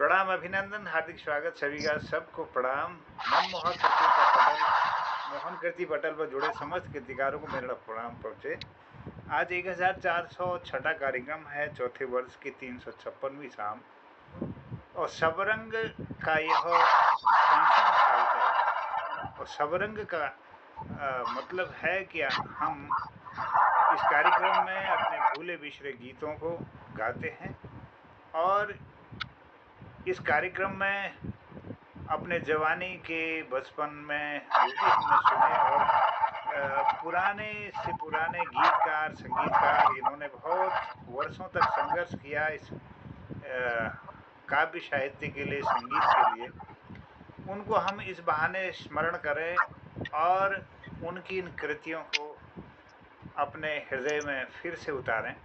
प्रणाम, अभिनंदन, हार्दिक स्वागत सभी का, सबको प्रणाम। मनमोहक कृति का पटल, मोहन कृति पटल पर जुड़े समस्त कृतिकारों को मेरा प्रणाम पहुँचे। आज 1406 कार्यक्रम है, चौथे वर्ष की 356वीं शाम, और सबरंग का यह 5वां भाग है। और सबरंग का मतलब है कि हम इस कार्यक्रम में अपने भूले बिछड़े गीतों को गाते हैं, और इस कार्यक्रम में अपने जवानी के बचपन में जो भी हमने सुने, और पुराने से पुराने गीतकार संगीतकार, इन्होंने बहुत वर्षों तक संघर्ष किया इस काव्य साहित्य के लिए, संगीत के लिए, उनको हम इस बहाने स्मरण करें और उनकी इन कृतियों को अपने हृदय में फिर से उतारें।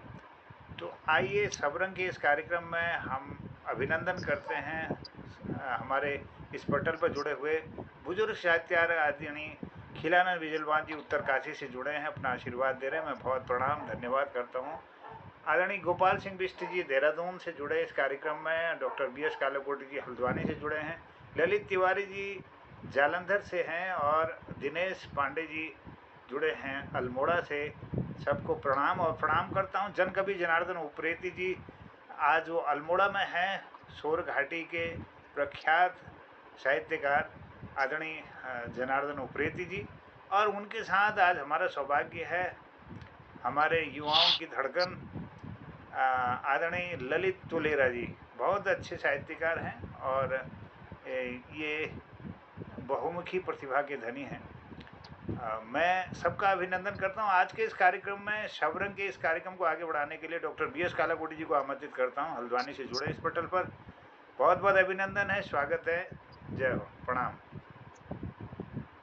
तो आइए, सबरंग के इस कार्यक्रम में हम अभिनंदन करते हैं हमारे इस पटल पर जुड़े हुए बुजुर्ग साहित्यकार आदरणीय खिलानंद बिजलवान जी उत्तरकाशी से जुड़े हैं, अपना आशीर्वाद दे रहे हैं। मैं बहुत प्रणाम धन्यवाद करता हूँ। आदरणीय गोपाल सिंह बिष्ट जी देहरादून से जुड़े इस कार्यक्रम में, डॉक्टर BS कालाकोटी जी हल्द्वानी से जुड़े हैं, ललित तिवारी जी जालंधर से हैं, और दिनेश पांडे जी जुड़े हैं अल्मोड़ा से। सबको प्रणाम और प्रणाम करता हूँ। जनकवि जनार्दन उप्रेती जी आज वो अल्मोड़ा में हैं, सोर घाटी के प्रख्यात साहित्यकार आदरणीय जनार्दन उप्रेती जी, और उनके साथ आज हमारा सौभाग्य है हमारे युवाओं की धड़कन आदरणीय ललित तुलेरा जी, बहुत अच्छे साहित्यकार हैं और ये बहुमुखी प्रतिभा के धनी हैं। मैं सबका अभिनंदन करता हूं। आज के इस कार्यक्रम में, सबरंग के इस कार्यक्रम को आगे बढ़ाने के लिए डॉक्टर BS कालाकोटी जी को आमंत्रित करता हूं, हल्द्वानी से जुड़े इस पटल पर। बहुत बहुत अभिनंदन है, स्वागत है, जय हो, प्रणाम।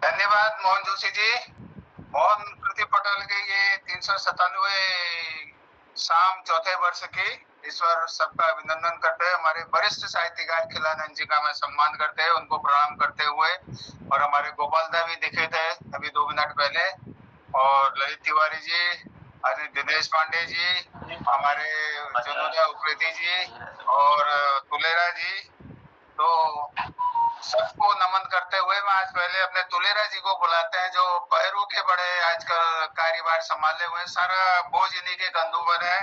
धन्यवाद मोहन जोशी जी। मोहन कृति पटल के ये 397 शाम चौथे वर्ष की ईश्वर सबका अभिनंदन करते हैं। हमारे वरिष्ठ साहित्यकार खिलानंद जी का मैं सम्मान करते हैं, उनको प्रणाम करते हुए, और हमारे गोपाल दा भी दिखे थे अभी 2 मिनट पहले, और ललित तिवारी जी, दिनेश पांडे जी, हमारे जनुजा उप्रेती जी और तुलेरा जी, तो सबको नमन करते हुए मैं आज पहले अपने तुलेरा जी को बुलाते हैं, जो पैरों के बड़े आजकल कार्यभार संभाले हुए, सारा बोझ इन्हीं के कंधों पर है।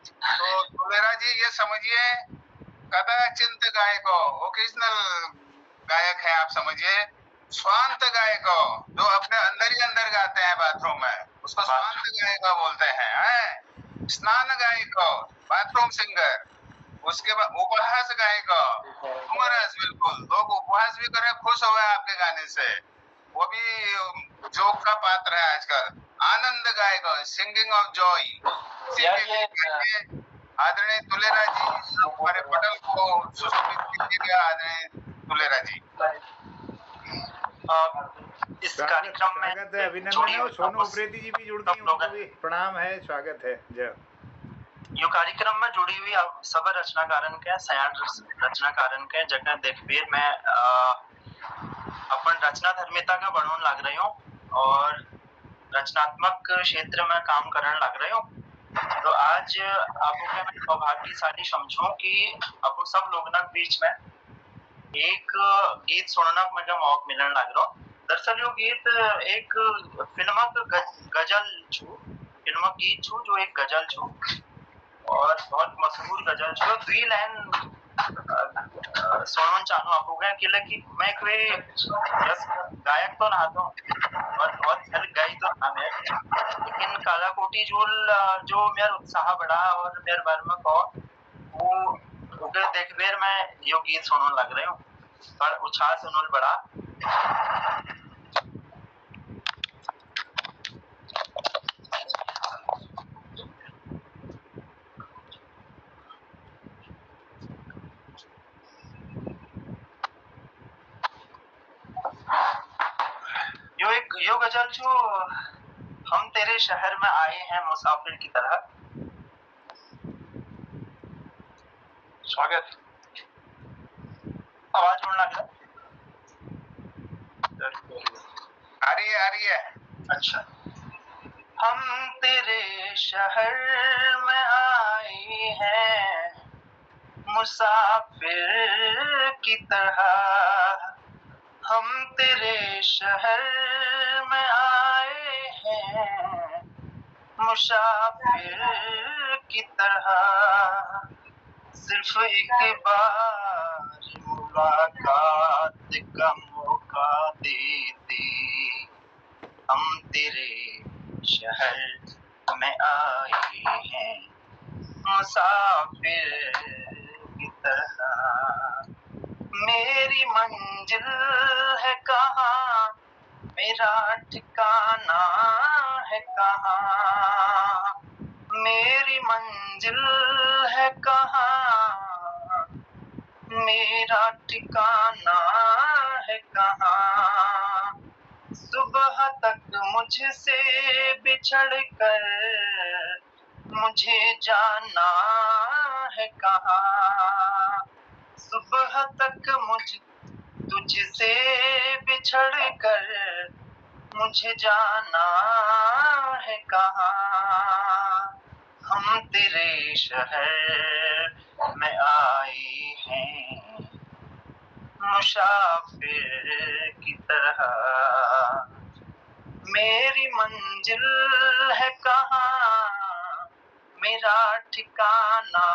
तो तुलेरा जी ये समझिए, कदाचिंत गायक, ओकेजनल गायक है, आप समझिए, स्वांत गायक, जो अपने अंदर ही अंदर गाते हैं बाथरूम में, उसको स्वांत गायक बोलते हैं। स्नान गायक, बाथरूम सिंगर, उसके बाद उपहास गायक, ह्यूमरस, बिल्कुल लोग उपहास भी करे, खुश हो गए आपके गाने से, वो भी जोक का पात्र है आजकल। आनंद गायक, सिंगिंग ऑफ जॉय, आदरणीय तुलेरा जी हमारे पटल को सुशोभित कीजिएगा। आदरणीय तुलेरा जी इस कार्यक्रम में स्वागत है, अभिनंदन है। सोनू उप्रेती जी भी जुड़ती हैं, उनको भी प्रणाम है, स्वागत है, जय। यो कार्यक्रम में जुड़ी हुई सब रचनाकारन के, सयान रचनाकारन के जगह देखबीर में अपन रचना धर्मिता का बढ़ाने लग रहे हो और रचनात्मक क्षेत्र में काम करने लग रहे हो। तो आज आपको क्या मैं सौभाग्यशाली समझूं कि आपको सब लोगों के बीच में एक गीत सुनने का मुझे मौका मिलने लग रहा। दरअसल यो गीत एक फिल्म गजल छू, फिल्म गीत छू जो एक गजल छू, और बहुत मशहूर गजल छो। 2 लाइन सुनना चाहूँ आपको कि मैं कोई गायक तो ना तो और बहुत गाई तो ना मैं, लेकिन कालाकोटी जो मेरा उत्साह बढ़ा और मेरे बारे में कहो वो देख बेर मैं यो गीत सुनने लग रहे हूँ, पर उत्साह सुनने बढ़ा। यो गजल जो हम तेरे शहर में आए हैं मुसाफिर की तरह। स्वागत, आवाज होने लग रहा आ रही है। अच्छा। हम तेरे शहर में आए हैं मुसाफिर की तरह हम तेरे शहर में आए हैं, मुसाफिर की तरह। सिर्फ एक बार मुलाकात का मौका दे दे, हम तेरे शहर में आए हैं, मुसाफिर की तरह। मेरी मंजिल है कहाँ, मेरा ठिकाना है कहाँ, मेरी मंजिल है कहाँ, मेरा ठिकाना है कहाँ। सुबह तक मुझसे बिछड़ कर मुझे जाना है कहाँ, सुबह तक तुझसे बिछड़ कर मुझे जाना है कहाँ। हम तेरे शहर में आए हैं, मुसाफिर की तरह। मेरी मंजिल है कहाँ, मेरा ठिकाना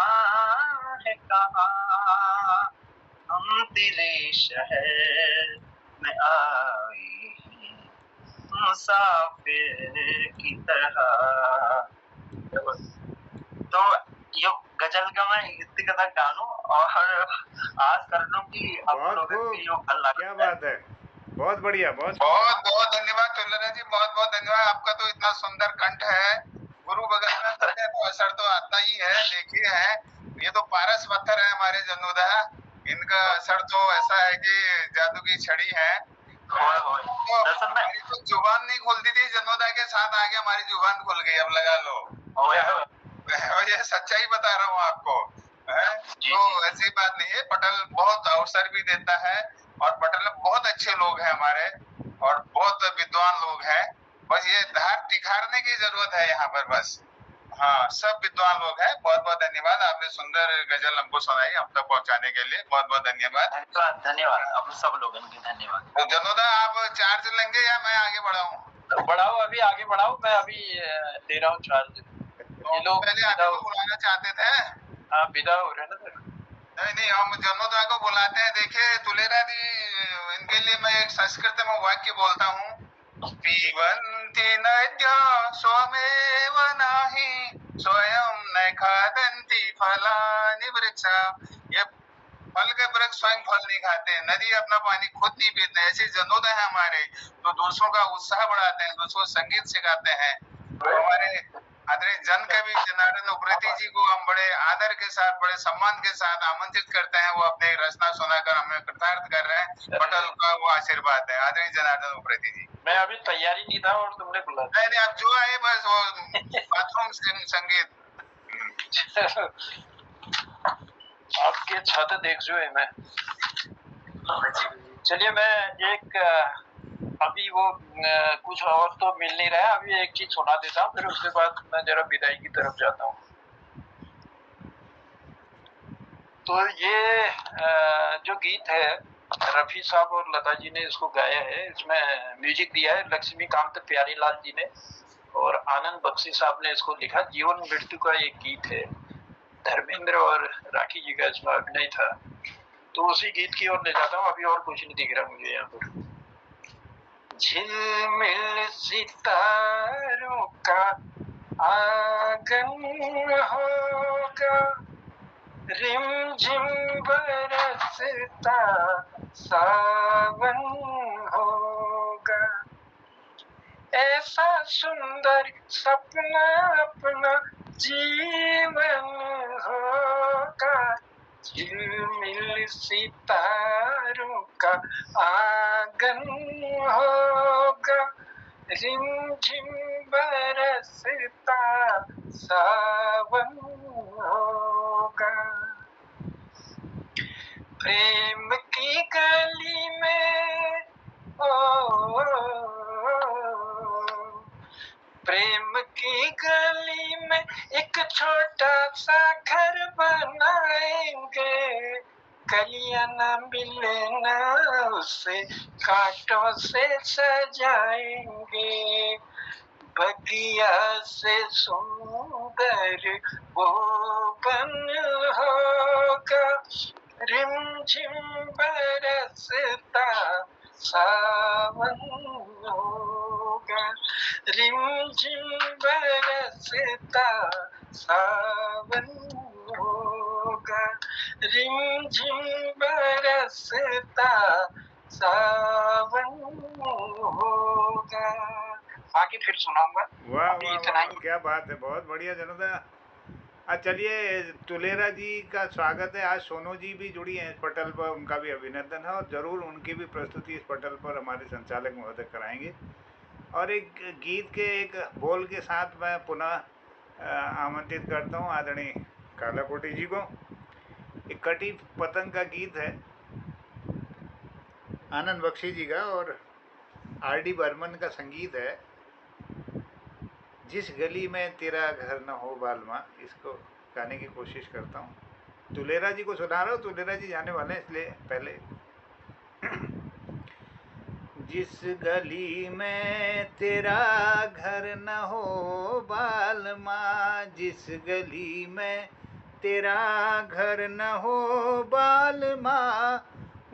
है कहाँ, हम तेरे शहर में आए हैं, मुसाफिर की तरह। तो यो गजल का मैं इतनी कथा गानू और आज कर लूं कि आप बहुत लोगों खूब, की यो फल लगा। क्या बात है, बहुत बढ़िया, बहुत बहुत बहुत धन्यवाद टुल्लरा जी, बहुत बहुत धन्यवाद। आपका तो इतना सुंदर कंठ है, गुरु बगल में बैठे तो असर तो आता ही है। देखिए है, ये तो पारस पत्थर है हमारे जन्नोदा, इनका असर तो ऐसा है कि जादू की छड़ी है। तो हमारी तो जुबान नहीं खुलती थी, जन्नोदा के साथ आगे हमारी जुबान खुल गई, अब लगा लो। और ये सच्चाई बता रहा हूँ आपको है? तो ऐसी बात नहीं है, पटल बहुत अवसर भी देता है और पटल में बहुत अच्छे लोग हैं हमारे और बहुत विद्वान लोग हैं, बस ये धार तिखारने की जरूरत है यहाँ पर बस। हाँ, सब विद्वान लोग हैं। बहुत बहुत धन्यवाद, आपने सुंदर गजल हमको सुनाई हम तक पहुंचाने के लिए, बहुत बहुत धन्यवाद। धन्यवाद आप सब लोगों की, धन्यवाद। तो जनोदा आप चार्ज लेंगे या मैं आगे बढ़ाऊं? बढ़ाओ, अभी आगे बढ़ाओ, मैं अभी दे रहा हूँ चार्ज। ये लोग पहले आपको बुलाना चाहते थे। हाँ, विदा हो रहे ना सर। नहीं, हम जनोदा को बुलाते हैं। देखिए तुलेरा जी, इनके लिए मैं एक संस्कृत में वाक्य बोलता हूँ, पीबन्ति नद्या स्वमेव नहि स्वयं न खादन्ति फलानि वृक्षा। ये फल के वृक्ष स्वयं फल नहीं खाते, नदी अपना पानी खुद नहीं पीते। ऐसे जनोदा है हमारे, तो दूसरों का उत्साह बढ़ाते हैं, दूसरों को संगीत सिखाते हैं। तो हमारे आदरणीय जन कवि जनार्दन उप्रेती जी को हम बड़े आदर के साथ, बड़े सम्मान के साथ आमंत्रित करते हैं। वो अपने रचना सुनाकर हमें कृतार्थ कर रहे हैं। पटल का वो आशीर्वाद है आदरणीय जनार्दन उप्रेती जी। मैं अभी तैयारी नहीं था और तुमने बुला। नहीं, आप जो आए बस वो बाथरूम संगीत। आपके छत देख जो है मैं। चलिए, मैं एक अभी वो कुछ और तो मिल नहीं रहा है, अभी एक चीज सुना देता हूँ, फिर उसके बाद मैं जरा विदाई की तरफ जाता हूँ। तो ये जो गीत है, रफी साहब और लता जी ने इसको गाया है। इसमें म्यूजिक दिया है लक्ष्मीकांत प्यारीलाल जी ने और आनंद बख्शी साहब ने इसको लिखा। जीवन मृत्यु का एक गीत है, धर्मेंद्र और राखी जी का इसमें अभिनय था। तो उसी गीत की ओर ले जाता हूँ, अभी और कुछ नहीं दिख रहा मुझे यहाँ पर। झिलमिल सितारों का आंगन होगा, रिमझिम बरसता सावन होगा, ऐसा सुंदर सपना अपना जीवन होगा। झिलमिल सितारों का आंगन होगा, रिमझिम बरसता सावन होगा। प्रेम की गली में प्रेम की गली में एक छोटा सा घर बनाएंगे, कलियां न मिले न उसे कांटों से सजाएंगे, बगिया से सुंदर वो बन होगा, रिमझिम बरसता सावन होगा, रिमझिम बरसता सावन होगा, रिमझिम बरसता सावन होगा। आगे फिर सुनाऊंगा। वाह अभी वाह इतना वाह, ही। क्या बात है, बहुत बढ़िया जनता। चलिए, तुलेरा जी का स्वागत है। आज सोनू जी भी जुड़ी हैं इस पटल पर, उनका भी अभिनंदन है और ज़रूर उनकी भी प्रस्तुति इस पटल पर हमारे संचालक महोदय कराएंगे। और एक गीत के एक बोल के साथ मैं पुनः आमंत्रित करता हूँ आदरणीय कालाकोटी जी को। एक कटी पतंग का गीत है, आनंद बख्शी जी का और आर.डी. बर्मन का संगीत है। जिस गली में तेरा घर न हो बालमा, इसको गाने की कोशिश करता हूँ। तुलेरा जी को सुना रहा हूँ, तुलेरा जी जाने वाले हैं इसलिए पहले। जिस गली में तेरा घर न हो बालमा, जिस गली में तेरा घर न हो बालमा,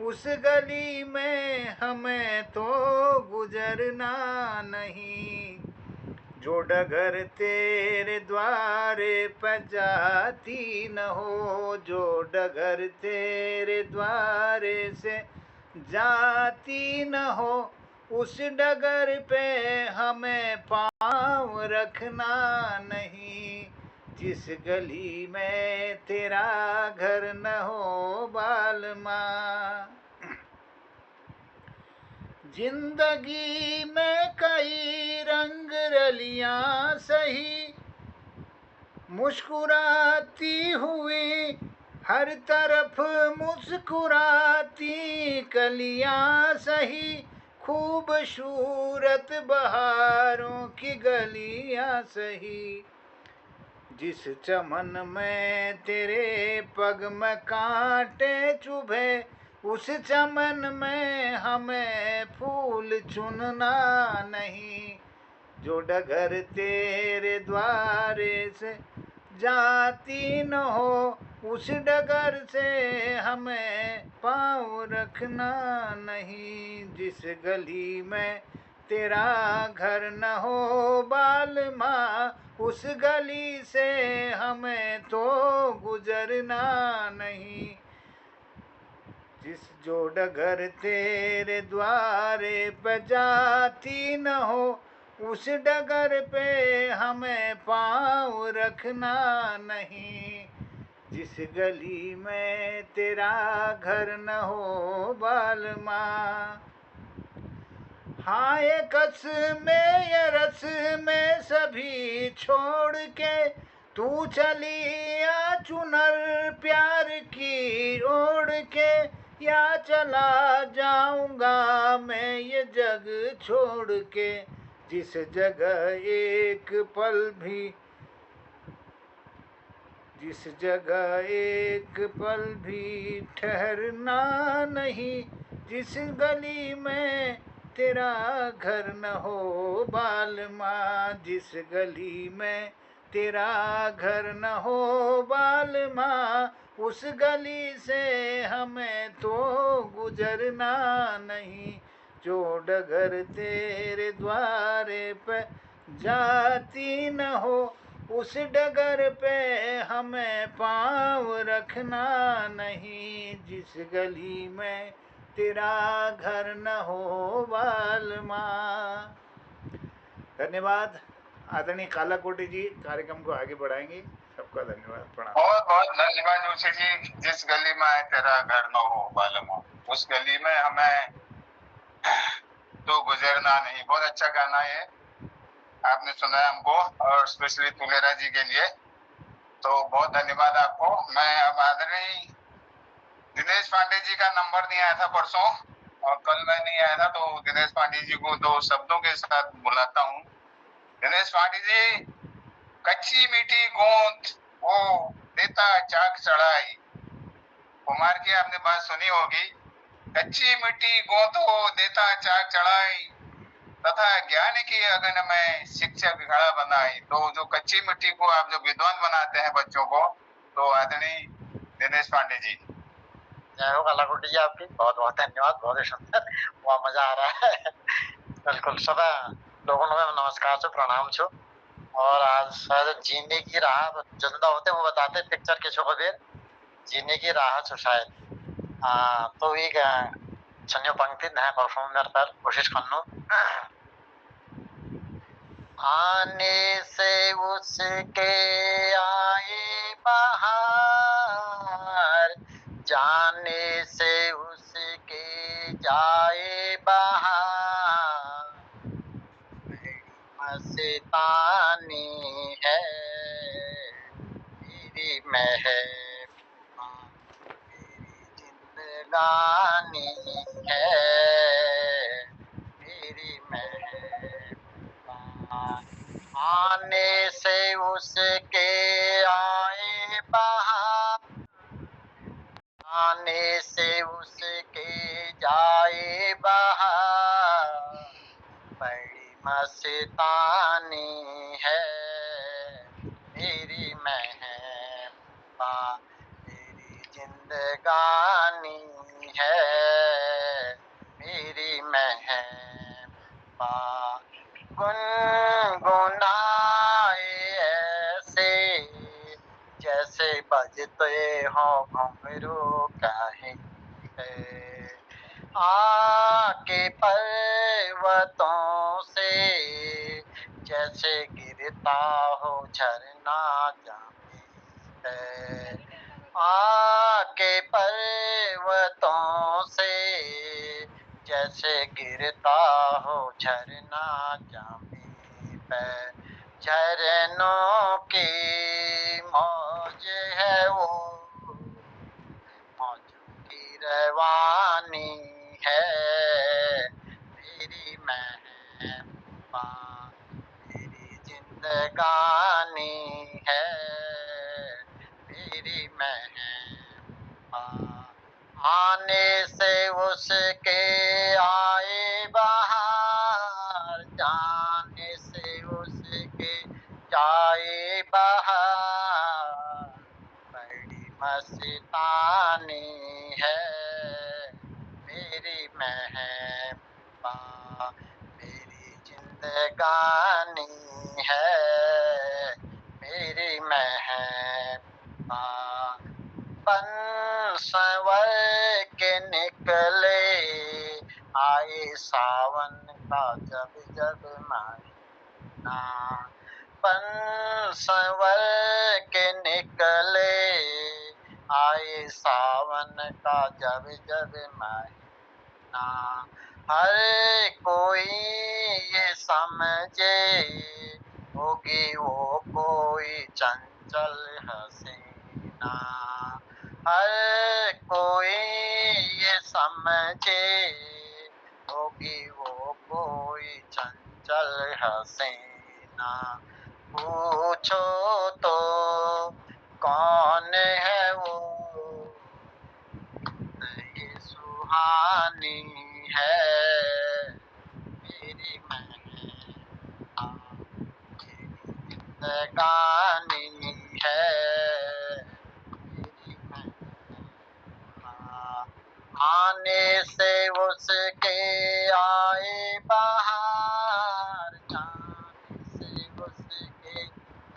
उस गली में हमें तो गुजरना नहीं। जो डगर तेरे द्वारे पर जाती न हो, जो डगर तेरे द्वारे से जाती न हो, उस डगर पे हमें पाँव रखना नहीं। जिस गली में तेरा घर न हो बालमा। जिंदगी में कई रंग रलियां सही, मुस्कुराती हुई हर तरफ मुस्कुराती कलियां सही, खूबसूरत बहारों की गलियां सही। जिस चमन में तेरे पग में कांटे चुभे, उस चमन में हमें फूल चुनना नहीं। जो डगर तेरे द्वारे से जाती न हो, उस डगर से हमें पाँव रखना नहीं। जिस गली में तेरा घर न हो बालमा, उस गली से हमें तो गुजरना नहीं। जिस जो डगर तेरे द्वारे पे जाती न हो, उस डगर पे हमें पाँव रखना नहीं। जिस गली में तेरा घर न हो बालमा। हाँ, ये कस में ये रस में सभी छोड़ के, तू चली या चुनर प्यार की ओढ़ के, या चला जाऊंगा मैं ये जग छोड़ के। जिस जगह एक पल भी, जिस जगह एक पल भी ठहरना नहीं, जिस गली में तेरा घर न हो बालमा। जिस गली में तेरा घर न हो बालमा, उस गली से हमें तो गुजरना नहीं। जो डगर तेरे द्वारे पे जाती न हो, उस डगर पे हमें पाँव रखना नहीं। जिस गली में तेरा घर न हो बालमा। धन्यवाद आदरणीय कालाकोटी जी, कार्यक्रम को आगे बढ़ाएंगे। सबका धन्यवाद, प्रणाम। बहुत बहुत धन्यवाद जोशी जी। जिस गली में तेरा घर न हो बालमा, उस गली में हमें तो गुजरना नहीं। बहुत अच्छा गाना है, आपने सुनाया हमको, और स्पेशली तुलेरा जी के लिए तो बहुत धन्यवाद आपको। मैं अब आदरणीय दिनेश पांडे जी का नंबर नहीं आया था परसों, और कल मैं नहीं आया था, तो दिनेश पांडे जी को दो शब्दों के साथ बुलाता हूँ। दिनेश पांडे जी, कच्ची मीठी गूंद वो देता चाक चढ़ाई, कुमार की आपने बात सुनी होगी, कच्ची मिट्टी को तो देता चाक चढ़ाई, तथा ज्ञान की अगन में शिक्षक खड़ा बनाई। तो जो कच्ची मिट्टी को आप जो विद्वान बनाते हैं बच्चों को, तो आदरणीय दिनेश पांडे जी। जय हो कलाकुटी जी, आपकी बहुत बहुत धन्यवाद, बहुत ही सुंदर, बहुत मजा आ रहा है। बिल्कुल सदा लोगों ने नमस्कार छो, प्रणाम छो। और आज शायद जीने की राह जिंदा होते वो बताते पिक्चर के छो बेर जीने की राह छो शायद। तो एक छन्यो पंक्ति नया परफॉर्म करता कोशिश करनो। आने से उसके आए बाहर, जाने से उसके जाए बाहर, मस्तानी है मेरी महबूबा, मेरी जिंदगानी है मेरी महबूबा। आने से उसके आए बाहर, आने से उसके जाए बाहर, बड़ी मस्तानी है मेरी महबूबा, मेरी जिंदगानी है मेरी महबूबा। गुनगुनाए ऐसे जैसे बजते हो घुंघरू कहीं पे, आके पर्वतों से जैसे गिरता हो झरना जमीन पे, आके पर्वतों से जैसे गिरता हो झरना जमीन पे। झरनों की मौज है वो, मौजों की रवानी है मेरी महबूबा, मेरी जिंदगानी है मेरी महबूबा। आने से उसके आए बाहर, जाने से उसके जाए बाहर, बड़ी मस्तानी है मेरी महबूबा, मेरी जिंदगानी है मेरी महबूबा। बन संवर के निकले आए सावन का जब जब महीना, बन संवर के निकले आए सावन का जब जब महीना। हर कोई ये समझे होगी वो कोई चंचल हसीना, हर कोई ये समझे होगी वो कोई चंचल हसीना। पूछो तो कौन है वो, ये सुहानी है मेरी महबूबा, मेरी जिंदगानी है मेरी महबूबा। आने से उसके आए बाहर, जाने से उसके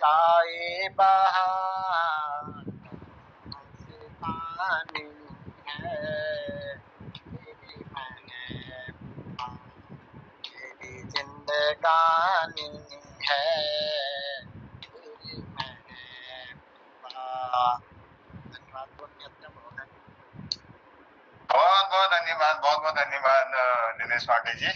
जाए बाहर, मस्तानी है मेरी महबूबा, मेरी जिंदगानी है मेरी महबूबा। धन्यवाद, बहुत बहुत धन्यवाद, बहुत बहुत धन्यवाद दिनेश पांडे जी,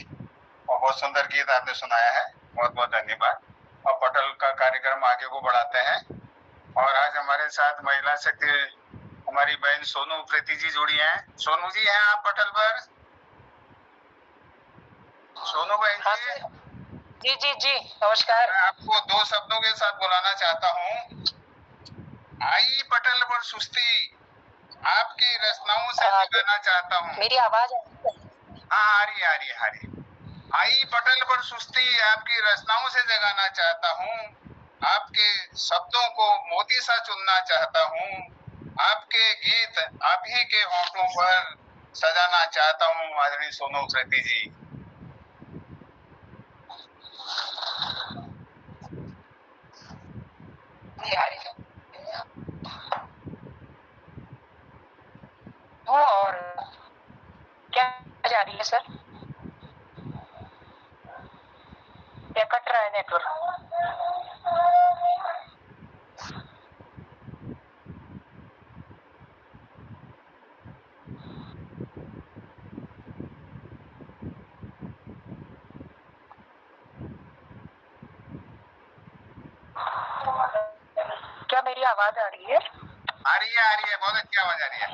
और बहुत सुंदर गीत आपने सुनाया है, बहुत बहुत धन्यवाद। और पटल का कार्यक्रम आगे को बढ़ाते हैं, और आज हमारे साथ महिला शक्ति हमारी बहन सोनू प्रीति जी जुड़ी हैं। सोनू जी हैं आप पटल पर? सोनू बहन जी, जी जी नमस्कार। मैं आपको दो शब्दों के साथ बुलाना चाहता हूँ। आई पटल पर सुस्ती, आपकी रचनाओं से जगाना चाहता हूँ। मेरी आवाज हाँ, आ रही है। आई पटल पर सुस्ती आपकी रचनाओं से जगाना चाहता हूँ। आपके शब्दों को मोती सा चुनना चाहता हूँ। आपके गीत आप ही के होठों पर सजाना चाहता हूँ। आदरणीय सोनू कृति जी, और क्या जा रही है सर? क्या कट रहा है नेटवर्क? क्या मेरी आवाज आ रही है? आ रही है, बहुत अच्छी आवाज आ रही है।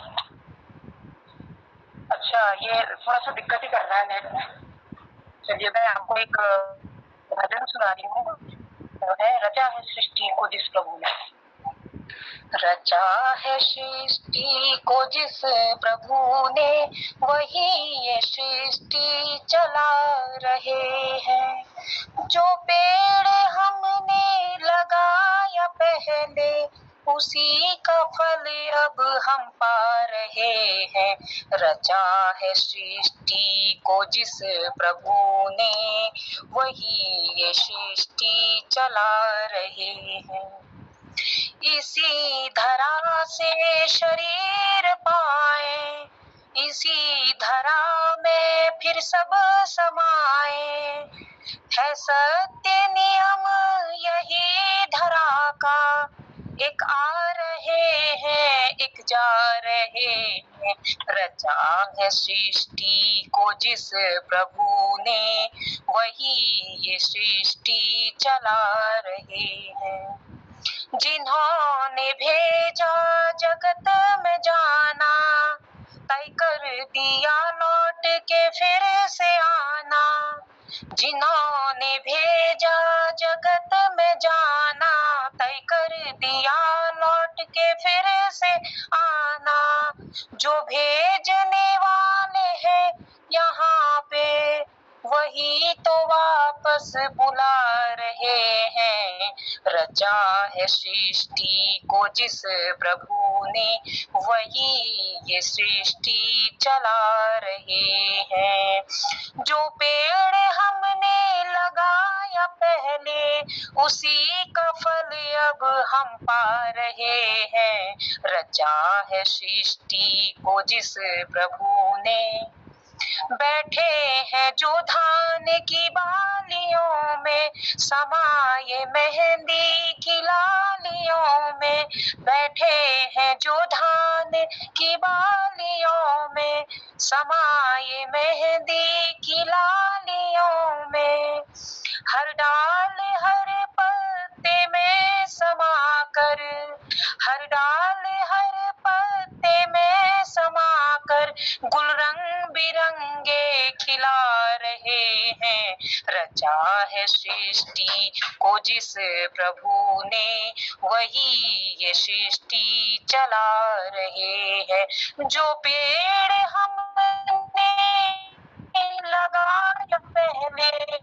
अच्छा, ये थोड़ा सा दिक्कत ही कर रहा है नेट में। चलिए मैं आपको एक भजन सुना रही हूँ। है रचा है सृष्टि को जिस प्रभु ने, रचा है सृष्टि को जिस प्रभु ने, वही ये सृष्टि चला रहे हैं। जो पेड़ हमने लगाया पहले, उसी का फल अब हम पा रहे हैं। रचा है सृष्टि को जिस प्रभु ने, वही ये सृष्टि चला रहे हैं। इसी धरा से शरीर पाए, इसी धरा में फिर सब समाए। है सत्य नियम यही धरा का, एक आ रहे हैं एक जा रहे हैं। रचा है सृष्टि को जिस प्रभु ने, वही ये सृष्टि चला रहे हैं। जिन्होंने भेजा जगत में जाना, तय कर दिया लौट के फिर से आना। जिन्होंने भेजा जगत में जाना, तय कर दिया लौट के फिर से आना। जो भेजने वाले हैं यहाँ पे, वही तो वापस बुला रहे हैं। रचा है सृष्टि को जिस प्रभु ने, वही ये सृष्टि चला रहे हैं। जो पेड़ हमने लगाया पहले, उसी का फल अब हम पा रहे हैं। रचा है सृष्टि को जिस प्रभु ने, बैठे हैं जो धान की बालियों में, समाये मेहंदी की लालियों में। बैठे हैं जो धान की बालियों में, समाये मेहंदी की लालियों में। हर डाल हर पत्ते में समाकर, हर डाल हर पत्ते में समाकर, गुल रंग बिरंगे खिला रहे हैं। रचा है सृष्टि को जिस प्रभु ने, वही ये सृष्टि चला रहे हैं। जो पेड़ हमने लगाया पहले,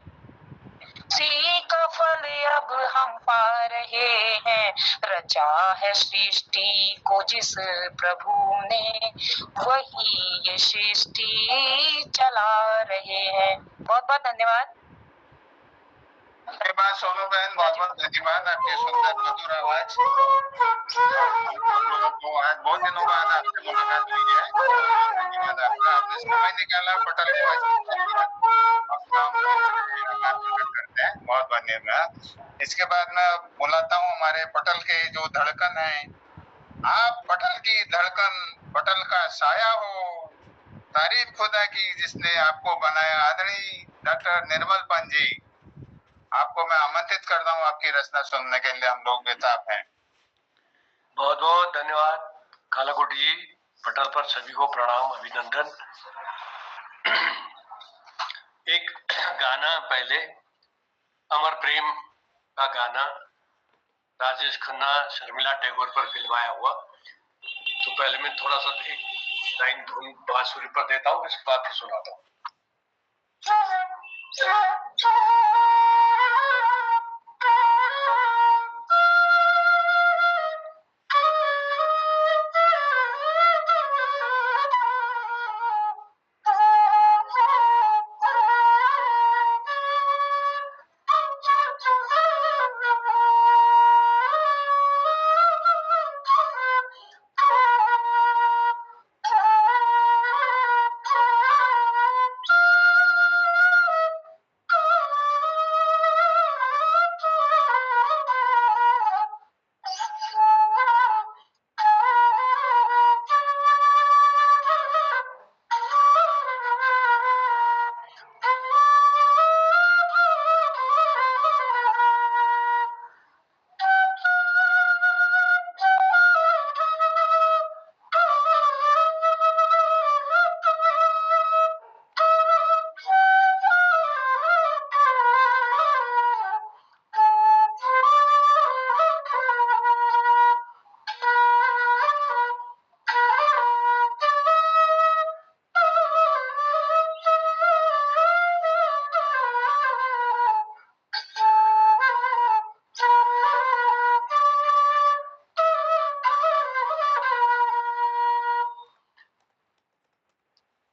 उसी का फल अब हम पा रहे हैं। रचा है सृष्टि को जिस प्रभु ने, वही ये सृष्टि चला रहे हैं। बहुत बहुत धन्यवाद। आपकी बात सोनू बहन, बहुत बहुत धन्यवाद। आपकी सुंदर मधुर आवाज, तो आज बहुत दिनों बाद आपसे मुलाकात हुई है। धन्यवाद आपका, आपने समय निकाला पटल को करते हैं। बहुत धन्यवाद। इसके बाद मैं बुलाता हूँ हमारे पटल के जो धड़कन है। आप पटल की धड़कन, पटल का साया हो। तारीफ खुदा की जिसने आपको बनाया। आदरणीय डॉक्टर निर्मल पंत जी, आपको मैं आमंत्रित करता हूँ आपकी रचना सुनने के लिए। हम लोग बेताब हैं। बहुत बहुत धन्यवाद कालाकोटी जी। पटल पर सभी को प्रणाम, अभिनंदन। एक गाना पहले, अमर प्रेम का गाना राजेश खन्ना शर्मिला टैगोर पर फिल्माया हुआ। तो पहले मैं थोड़ा सा एक लाइन धुन बांसुरी पर देता हूँ, इसके बाद फिर सुनाता हूँ।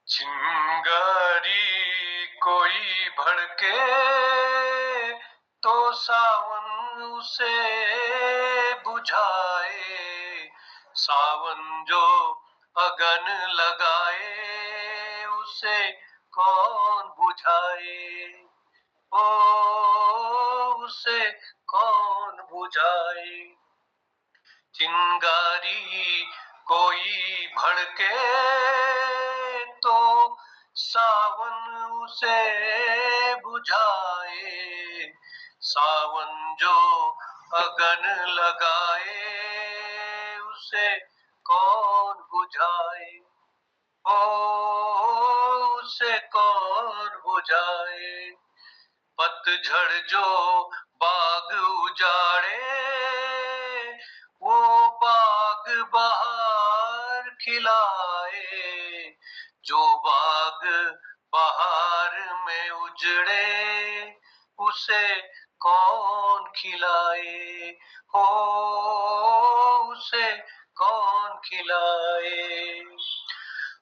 चिंगारी कोई भड़के तो सावन उसे बुझाए, सावन जो अगन लगाए उसे कौन बुझाए, ओ उसे कौन बुझाए। चिंगारी कोई भड़के तो सावन उसे बुझाए, सावन जो अगन लगाए उसे कौन बुझाए, ओ उसे कौन बुझाए। पतझड़ जो बाग उजाड़े वो बाग बहार खिलाए, जो बाग बहार में उजड़े उसे कौन खिलाए, हो उसे कौन खिलाए।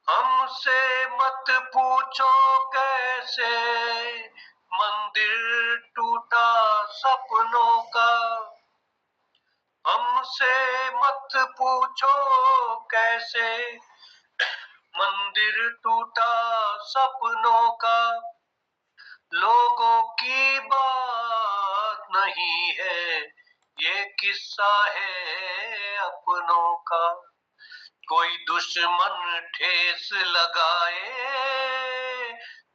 हमसे मत पूछो कैसे मंदिर टूटा सपनों का, हमसे मत पूछो कैसे मंदिर टूटा सपनों का। लोगों की बात नहीं है ये किस्सा है अपनों का। कोई दुश्मन ठेस लगाए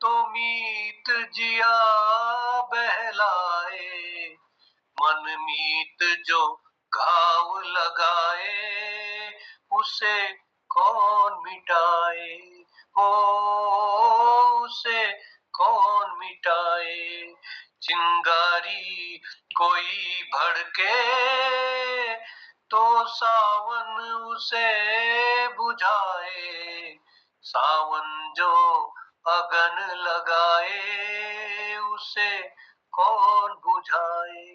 तो मीत जिया बहलाए, मन मीत जो घाव लगाए उसे कौन मिटाए, ओ उसे कौन मिटाए। चिंगारी कोई भड़के तो सावन उसे बुझाए, सावन जो अगन लगाए उसे कौन बुझाए,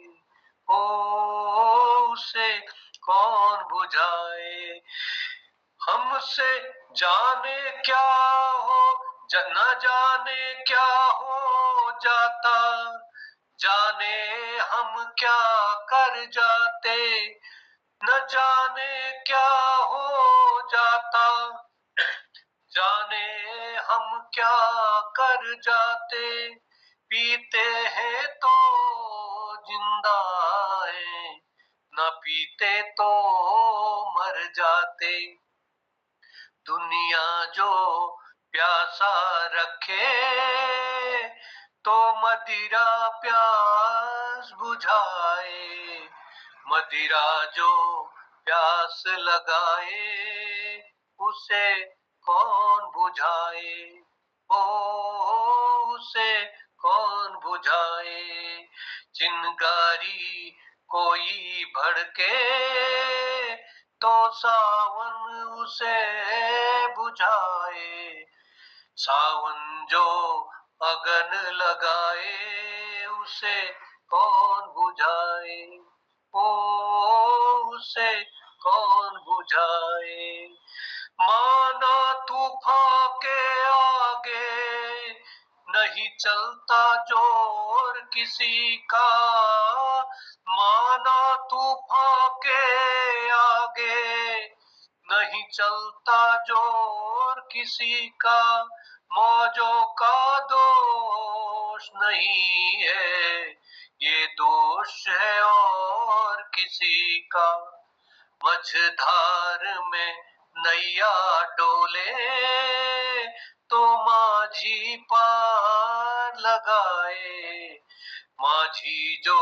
ओ उसे कौन बुझाए। हमसे जाने क्या हो न जाने क्या हो जाता, जाने हम क्या कर जाते, न जाने क्या हो जाता, जाने हम क्या कर जाते। पीते हैं तो जिंदा है, न पीते तो मर जाते। दुनिया जो प्यासा रखे तो मदिरा प्यास बुझाए, मदिरा जो प्यास लगाए उसे कौन बुझाए, ओ उसे कौन बुझाए। चिंगारी कोई भड़के तो सावन उसे बुझाए। सावन जो अगन लगाए उसे कौन बुझाए, ओ उसे कौन बुझाए। माना तूफान के आगे नहीं चलता जोर किसी का, माना तूफान के आगे नहीं चलता जोर किसी का। मौजों का दोष नहीं है, ये दोष है और किसी का। मझधार में नैया डोले तो माझी पार लगाए। माझी जो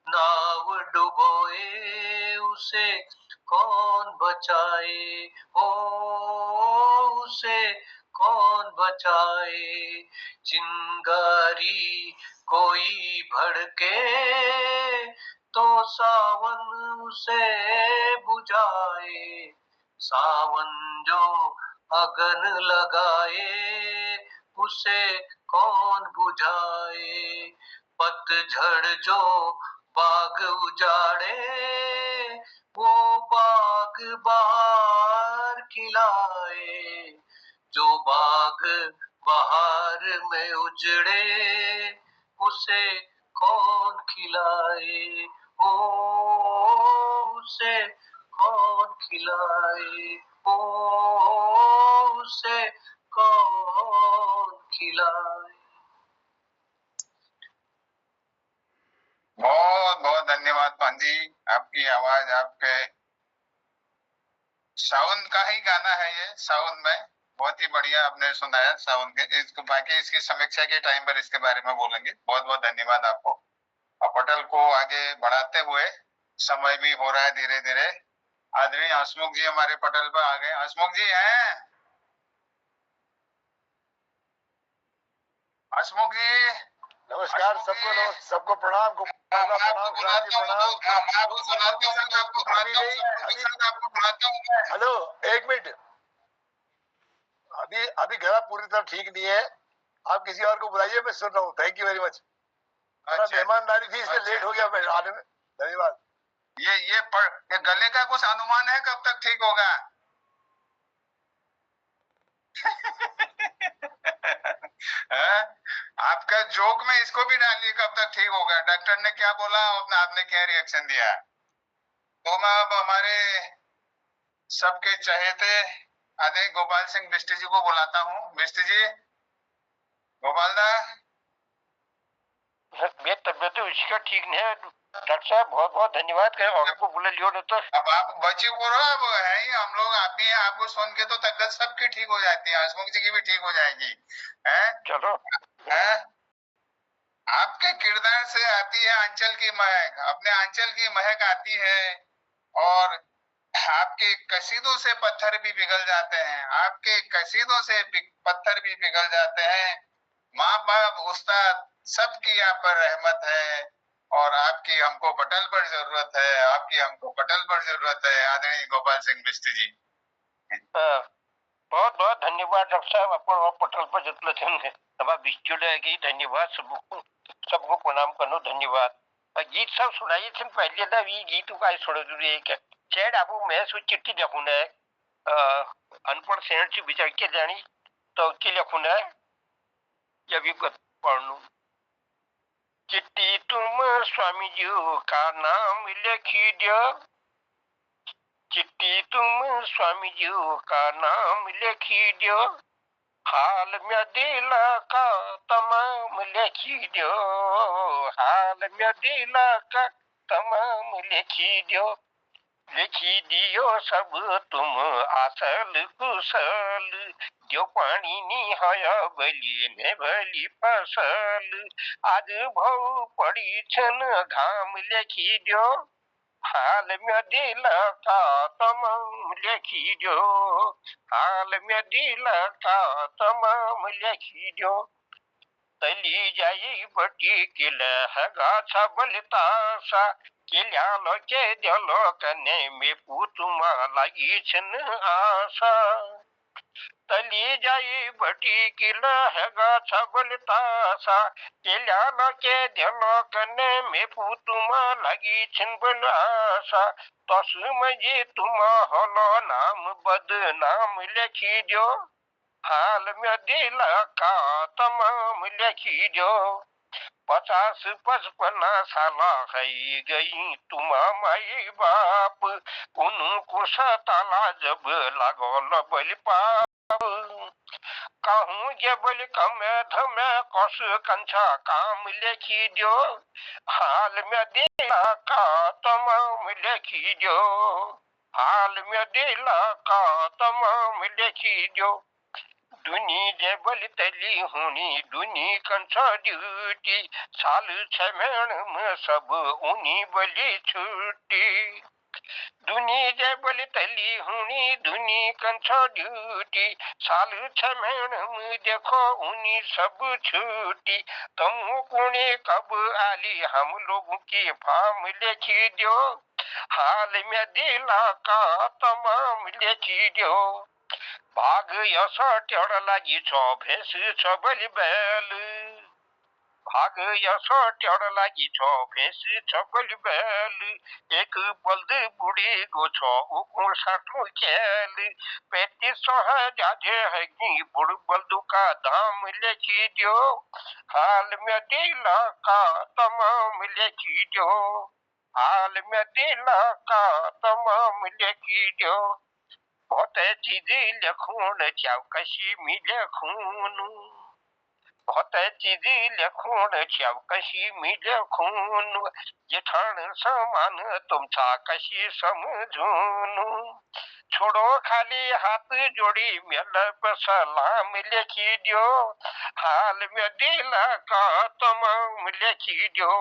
नाव डुबोए उसे कौन बचाए, ओ उसे कौन बचाए। चिंगारी कोई भड़के तो सावन उसे बुझाए। सावन जो अगन लगाए उसे कौन बुझाए। पतझड़ जो बाग उजाड़े वो बाग बहार खिलाए। जो बाग बहार में उजड़े उसे कौन खिलाए, ओ उसे कौन खिलाए, ओ उसे कौन खिलाए। बहुत बहुत धन्यवाद पांजी, आपकी आवाज, आपके सावन का ही गाना है ये। सावन में बहुत ही बढ़िया आपने सुनाया सावन के। इसको बाकी इसकी समीक्षा के टाइम पर इसके बारे में बोलेंगे। बहुत बहुत धन्यवाद आपको। और पटल को आगे बढ़ाते हुए, समय भी हो रहा है धीरे धीरे, आदरणीय हंसमुख जी हमारे पटल पर आ गए। हंसमुख जी हैं? हंसमुख जी नमस्कार सबको, सबको प्रणाम। हेलो, एक मिनट, अभी अभी गला पूरी तरह ठीक नहीं है, आप किसी और को बुलाइए, मैं सुन रहा हूँ। Thank you very much. मेहमानदारी थी इसलिए लेट हो गया मैं आने में, धन्यवाद। ये गले का कुछ अनुमान है कब तक ठीक होगा? आपका जोक में इसको भी डालिए, कब तक ठीक होगा। डॉक्टर ने क्या बोला, आपने क्या रिएक्शन दिया। तो मैं अब हमारे सबके चहेते आदरणीय गोपाल सिंह बिष्ट जी को बुलाता हूँ। बिष्ट जी, गोपाल दा, तबियत उसका ठीक नहीं है डॉक्टर साहब, बहुत बहुत धन्यवाद। आपको बुला लियो तो अब आप बची को रहो, अब है ही हम लोग, आप ही आपको सुन के तो तबियत सबकी ठीक हो जाती है, हंसमुख जी की भी ठीक हो जाएगी। हैं? चलो, हैं? आपके किरदार से आती है अंचल की महक, अपने अंचल की महक आती है, और आपके कसीदों से पत्थर भी पिघल जाते हैं, आपके कसीदों से पत्थर भी पिघल जाते हैं। माँ बाप उस्ताद सबकी आप पर रहमत है, और आपकी हमको पटल पर जरूरत है, आपकी हमको पटल पर जरूरत है, आदरणीय गोपाल सिंह बिष्ट जी। बहुत बहुत धन्यवाद डॉक्टर साहब, अपन पटल पर जितने थे हमारा बिष्ट रहेगी। धन्यवाद सबको, सबको प्रणाम करनो, धन्यवाद। गीत सब सुनाइए थे पहले ना, ये गीत का छोड़ दूरी है क्या शायद आपको मैं सो चिट्ठी लिखूना है, अनपढ़ शहर से बिचड़ के जानी तो के लिखूना है, या भी पढ़ लू। चिट्ठी तुम स्वामी जी का नाम लिखी दो, चिट्ठी तुम स्वामी जी का नाम लिखी दो, हाल में दिल का तमाम लिखी दो, हाल में दिल का तमाम लिखी दो, लिखी दियो सब तुम आसल कुशल, जो पानी निहाया बली ने भली फसल, आज भव पड़ी छन घाम लिखी दो, हाल में दिल का तमाम लिखी दो, हाल में दिल का तमाम लिखी दो, तली जाई बटी किला गाछा बलता सा, केल्यालो के देलो कने मे पुतुमा लागी छन आशा तली जाई भटी किल हैगा छबल तासा केल्यालो के देलो कने मे पुतुमा लागी छन बल आशा तस मजी तुम हलो नाम बदनाम लिखी दो हाल में दिल का तमाम लिखी दो 50-55 साला है गई तुम माई बाप उनको सताला जब लागल बल पाप कहूँ जबल कमे धमे कस कंछा काम लिखी दो हाल में दिला का तमाम लिखी दो हाल में दिला का तमाम लिखी दो दुनी जबल तली हुनी दुनी कंछा ड्यूटी साल छमेण में सब उनी बली छुट्टी दुनी जबल तली हुनी दुनी कंछा ड्यूटी साल छमेण में देखो उनी सब छुट्टी तुम कुणी कब आली हम लोगों की फाम लिखी दो हाल में दिला का तमाम लिखी दो भाग यस टेढ़ लागी छो भेस छो बलि बैल भाग यस टेढ़ लागी छो भेस छो बलि बैल एक बल्द बुढ़ी गो छो उको साठो खेल 3500 है जाजे है की बुढ़ बल्दू का दाम लिखी दो हाल में दिला का तमाम लिखी दो हाल में दिला का तमाम लिखी दो बहुत चीजें लिखून चाव कशी मी लिखून बहुत चीजें लिखून चाव कशी मी लिखून जेठाण समान तुमचा कशी समजून छोड़ो खाली हाथ जोड़ी मेल पर सलाम लिखी दो हाल में दिला का तमाम लिखी दो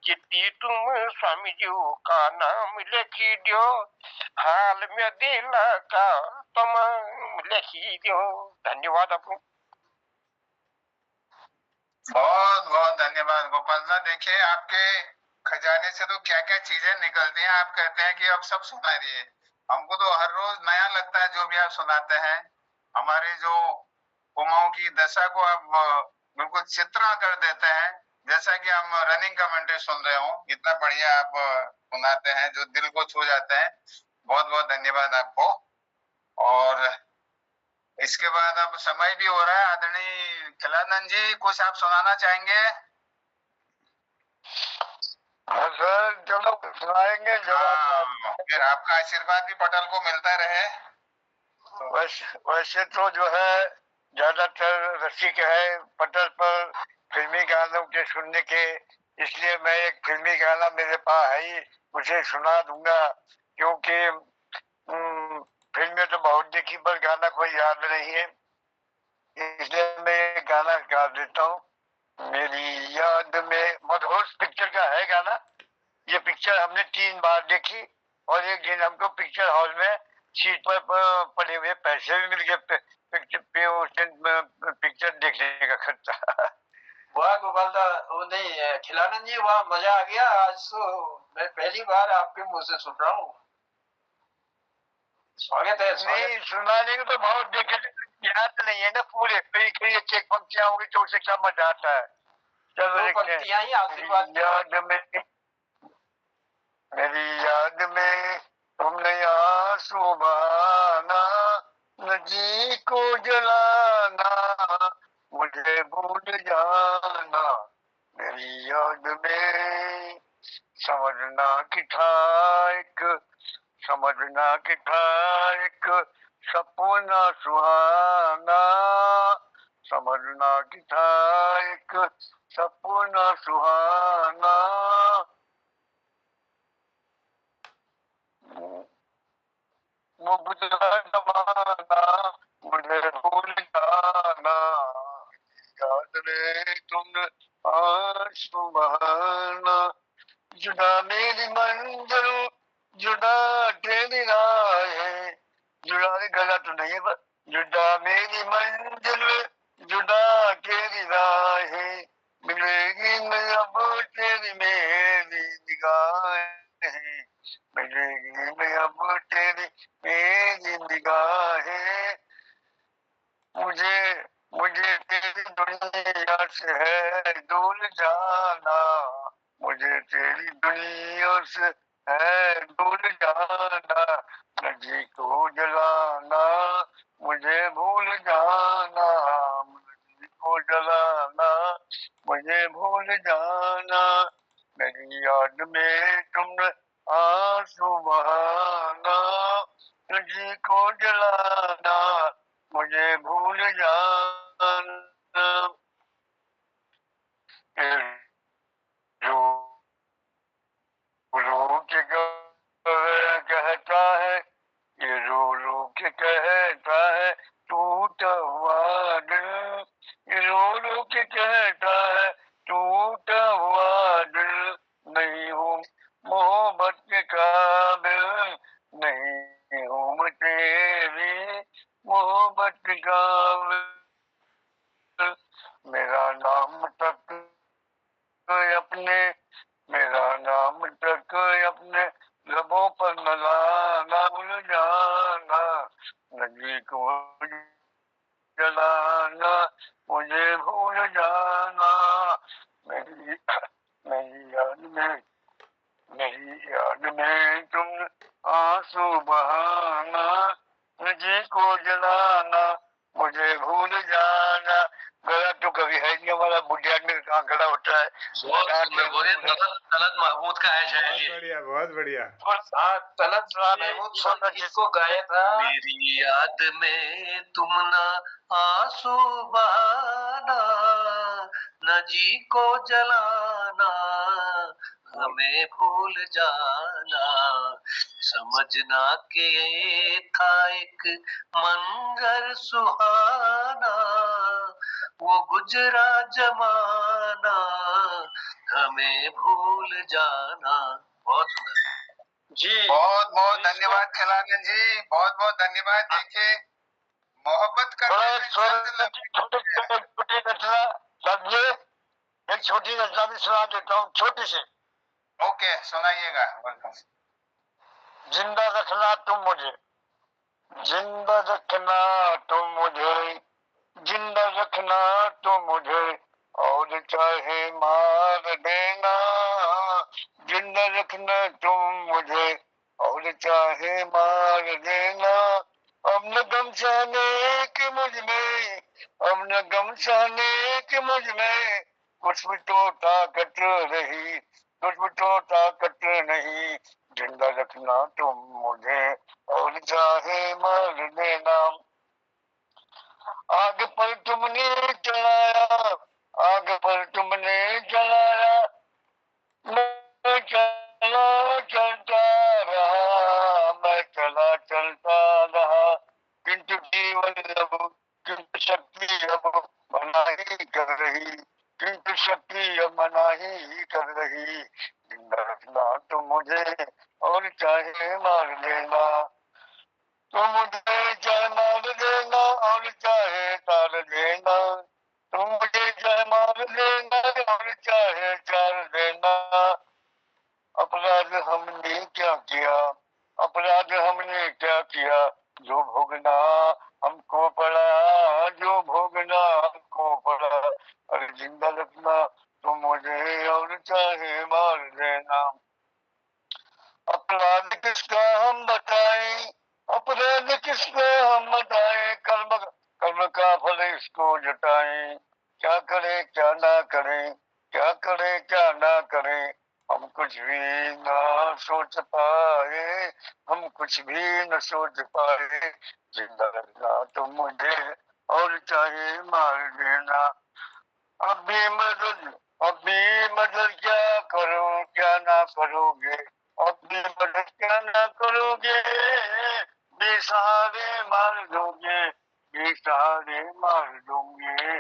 चिट्ठी तुम स्वामी जी का नाम लिखी दो हाल में दिला का तमाम लिखी दो धन्यवाद आपको बहुत बहुत धन्यवाद गोपाल दा देखिए आपके खजाने से तो क्या क्या चीजें निकलती हैं आप कहते हैं कि अब सब सुना दिए हमको तो हर रोज नया लगता है जो भी आप सुनाते हैं हमारे जो कुमाऊं की दशा को आप बिल्कुल चित्रण कर देते हैं जैसा कि हम रनिंग कमेंट्री सुन रहे हो इतना बढ़िया आप सुनाते हैं जो दिल को छू जाते हैं बहुत बहुत धन्यवाद आपको और इसके बाद अब समय भी हो रहा है आदरणीय खिलानंद जी कुछ आप सुनाना चाहेंगे हाँ सर चलो सुनाएंगे फिर आपका आशीर्वाद भी पटल को मिलता रहे वैसे तो जो है ज्यादातर रसिक है पटल पर फिल्मी गानों के सुनने के इसलिए मैं एक फिल्मी गाना मेरे पास है ही उसे सुना दूंगा क्योंकि फिल्में तो बहुत देखी पर गाना कोई याद नहीं है इसलिए मैं एक गाना गा देता हूँ मेरी याद में मदहोश पिक्चर का है गाना ये पिक्चर हमने 3 बार देखी और एक दिन हमको पिक्चर हॉल में सीट पर पड़े हुए पैसे भी मिल गए पिक्चर देखने का खर्चा वाह गोपाल दा वो नहीं खिलानंद जी वाह मजा आ गया आज तो मैं पहली बार आपके मुंह से सुन रहा हूँ स्वागत है नहीं सुनाने को तो बहुत देखे याद नहीं है ना पूरे कई कई अच्छे पंक्तियां होंगी तो उसे क्या मजा आता है चलो पंक्तियां ही आशीर्वाद याद में मेरी याद में तुमने आंसू बहाना नदी को जलाना मुझे भूल जाना मेरी याद में समझना कि था एक सपना सुहाना समझना कि था एक सपना सुहाना वो गुजरा जमाना मुझे भूल जाना याद में तुमने आंसू बहाना जुदा मेरी मंजिल जुदा तेरी राहें जुदा गला तो नहीं है पर जुदा मेरी मंजिल जुदा तेरी राहें मिलेगी न अब तेरी मेरी निगाहें मुझे तेरी दुनिया से है दूर जाना, मुझे तेरी दुनिया से है दूर जाना, नदी को जलाना मुझे भूल जाना, नदी को जलाना मुझे भूल जाना, मेरी याद में तुम आंसू बहाना, तुझी को जलाना मुझे भूल जाना, रो रो के कहता है, ये रो रो के कहता है टूटा हुआ दिल, ये रो रो के कहता है टूटा हुआ दिल, नहीं हूँ मोहब्बत के काबिल, नहीं हूँ मैं तेरी मोहब्बत के काबिल, मेरा नाम तक अपने मेरा नाम तक अपने लबों पर न लाना, भूल जाना नदी को जलाना मुझे भूल जाना, मेरी मेरी याद में तुम आंसू बहाना, नदी को जलाना मुझे भूल जाना। गला तो कभी है नहीं हमारा, बुढ़िया में कहाँ गला होता है। तलत महमूद का है शायद ये। बढ़िया, बहुत बढ़िया। तलत महमूद जिसको गाया था। मेरी याद में तुम ना आंसू बहाना, नजी को जलाना हमें भूल जाना, समझना के था एक मंजर सुहाना, वो गुजरा जमाना हमें भूल जाना। बहुत सुंदर जी, बहुत बहुत धन्यवाद खिलानंद जी, बहुत बहुत धन्यवाद। देखिए मोहब्बत एक छोटी रचना भी सुना देता हूँ, छोटी सी। ओके, सुनाइएगा। जिंदा रखना तुम मुझे, जिंदा रखना तुम मुझे, जिंदा रखना तुम मुझे, और चाहे मार देना, जिंदा रखना तुम मुझे और चाहे मार देना, अब न गम सहने के मुझ में, अब न गम सहने के मुझ में कुछ भी तो ताकत रही, कुछ भी तो ताकत नहीं, जिंदा रखना तुम मुझे और चाहे मार देना। आग पर तुमने चलाया, आग पर तुमने जलाया, मैं चला चलता रहा, मैं चला चलता रहा, किंतु जीवन अब, किंतु शक्ति अब मना ही कर रही, किंतु शक्ति अब मना ही कर रही, जिंदा रखना तुम मुझे और चाहे मार देना, तुम मुझे चाहे मार देना और चाहे तार देना, तुम मुझे चाहे मार देना और चाहे चार देना, अपराध हमने क्या किया, अपराध हमने क्या किया, जो भोगना हमको पड़ा, जो भोगना हमको पड़ा, अरे जिंदा रखना तुम मुझे और चाहे मार देना। अपराध किसका हम बताएं, अपराध किसको हम बताएं, कर्म कर्म का फल इसको जताएं, क्या करें क्या ना करें, क्या करें क्या ना करें, हम कुछ भी ना सोच पाए, हम कुछ भी न सोच पाए, जिंदा रखना तुम मुझे और चाहे मार देना। अब भी मदद क्या करो क्या ना करोगे, अब भी मदद क्या ना करोगे, बेसहारे मार दोगे, बेसहारे मार दोगे,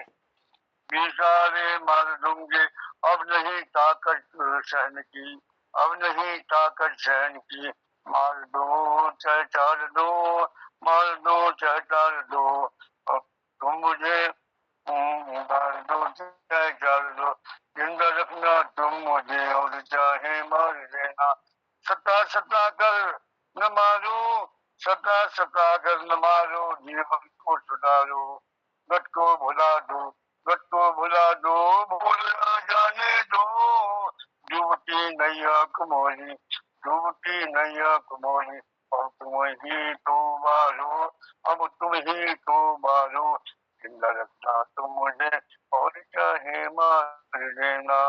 बेसहारे मार दूंगे, अब नहीं ताकत सहन की, अब नहीं ताकत सहन की, मार दो चाहे चार दो, मार दो चाहे चार दो, अब तुम मुझे मार दो चाहे चार दो, जिंदा रखना तुम मुझे और चाहे मार देना। सता सता कर न मारो, सता सता कर न मारो, जीवन को सुधारो, मोली, डूबती नैया कुमोली, और तुम ही तो मारो, अब तुम ही तो मारो, जिंदा रखना तुम मुझे और चाहे मार देना।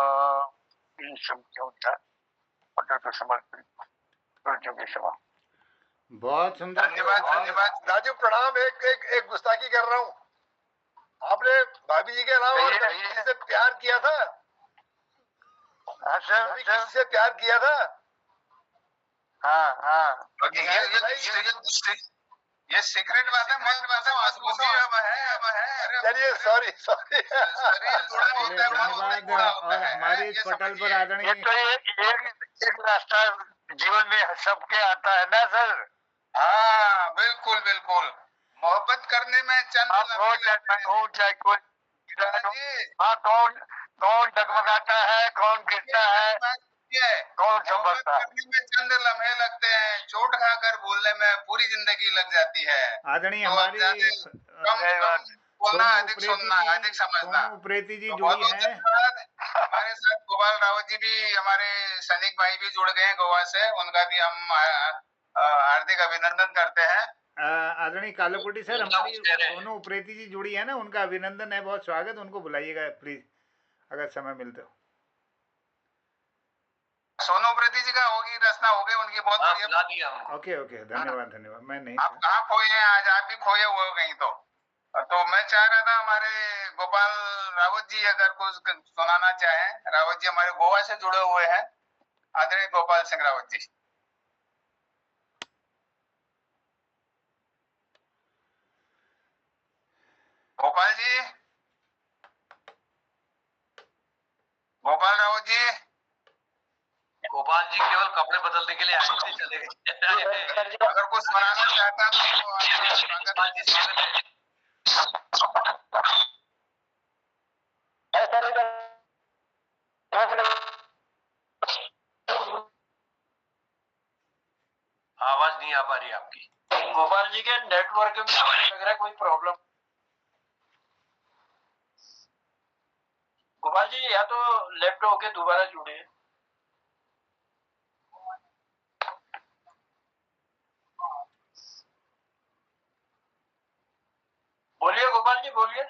इन सब क्यों था पटल को समर्पित कृतियों के समान। बहुत सुंदर। धन्यवाद धन्यवाद। राजू प्रणाम। एक गुस्ताखी कर रहा हूँ। आपने भाभी जी के अलावा और कभी किसी से प्यार किया था? कभी किसी से प्यार किया था? हाँ ये सीक्रेट बात है, मत बताओ। चलिए सॉरी शरीर जुड़ा होता है, धन्यवाद। और हमारे इस पटल पर आदरणीय ये तो एक रास्ता जीवन में सबके आता है ना सर। हाँ बिल्कुल बिल्कुल। मोहब्बत करने में चंद चाहे कोई हाँ, कौन डगमगाता है, कौन गिरता है, कौन संभलता है। करने में चंद लम्हे लगते हैं, चोट खाकर बोलने में पूरी जिंदगी लग जाती है। आदरणीय तो हमारी कम बोलना, अधिक सुनना, अधिक समझना। उप्रेती जी तो जुड़ी बहुत हैं हमारे साथ गोपाल रावत जी भी, हमारे सैनिक भाई भी जुड़ गए हैं गोवा से, उनका भी हम हार्दिक अभिनंदन करते हैं। आदरणीय कालकोटी सर, हमारी सोनू उप्रेती जी जुड़ी है ना, उनका अभिनंदन है, बहुत स्वागत, उनको बुलाइएगा प्लीज अगर समय मिलते हो। सोनू उप्रेती जी का होगी, रचना हो गई उनकी, बहुत बढ़िया। ओके ओके, धन्यवाद धन्यवाद। मैं नहीं आप कहाँ खोए हैं आज? आप भी खोए हुए हो कहीं। तो मैं चाह रहा था हमारे गोपाल रावत जी अगर कुछ सुनाना चाहें। रावत जी हमारे गोवा से जुड़े हुए हैं, आदरणीय गोपाल सिंह रावत जी। गोपाल जी, गोपाल रावत जी। गोपाल जी केवल कपड़े बदलने के लिए आए थे, चले गए। अगर कुछ सुनाना चाहता तो गोपाल जी स्वागत है। आवाज नहीं आ पा रही आपकी। गोपाल जी के नेटवर्क में लग रहा है कोई प्रॉब्लम। गोपाल जी या तो लेफ्ट होके दोबारा जुड़े। बोलिए गोपाल जी, बोलिए।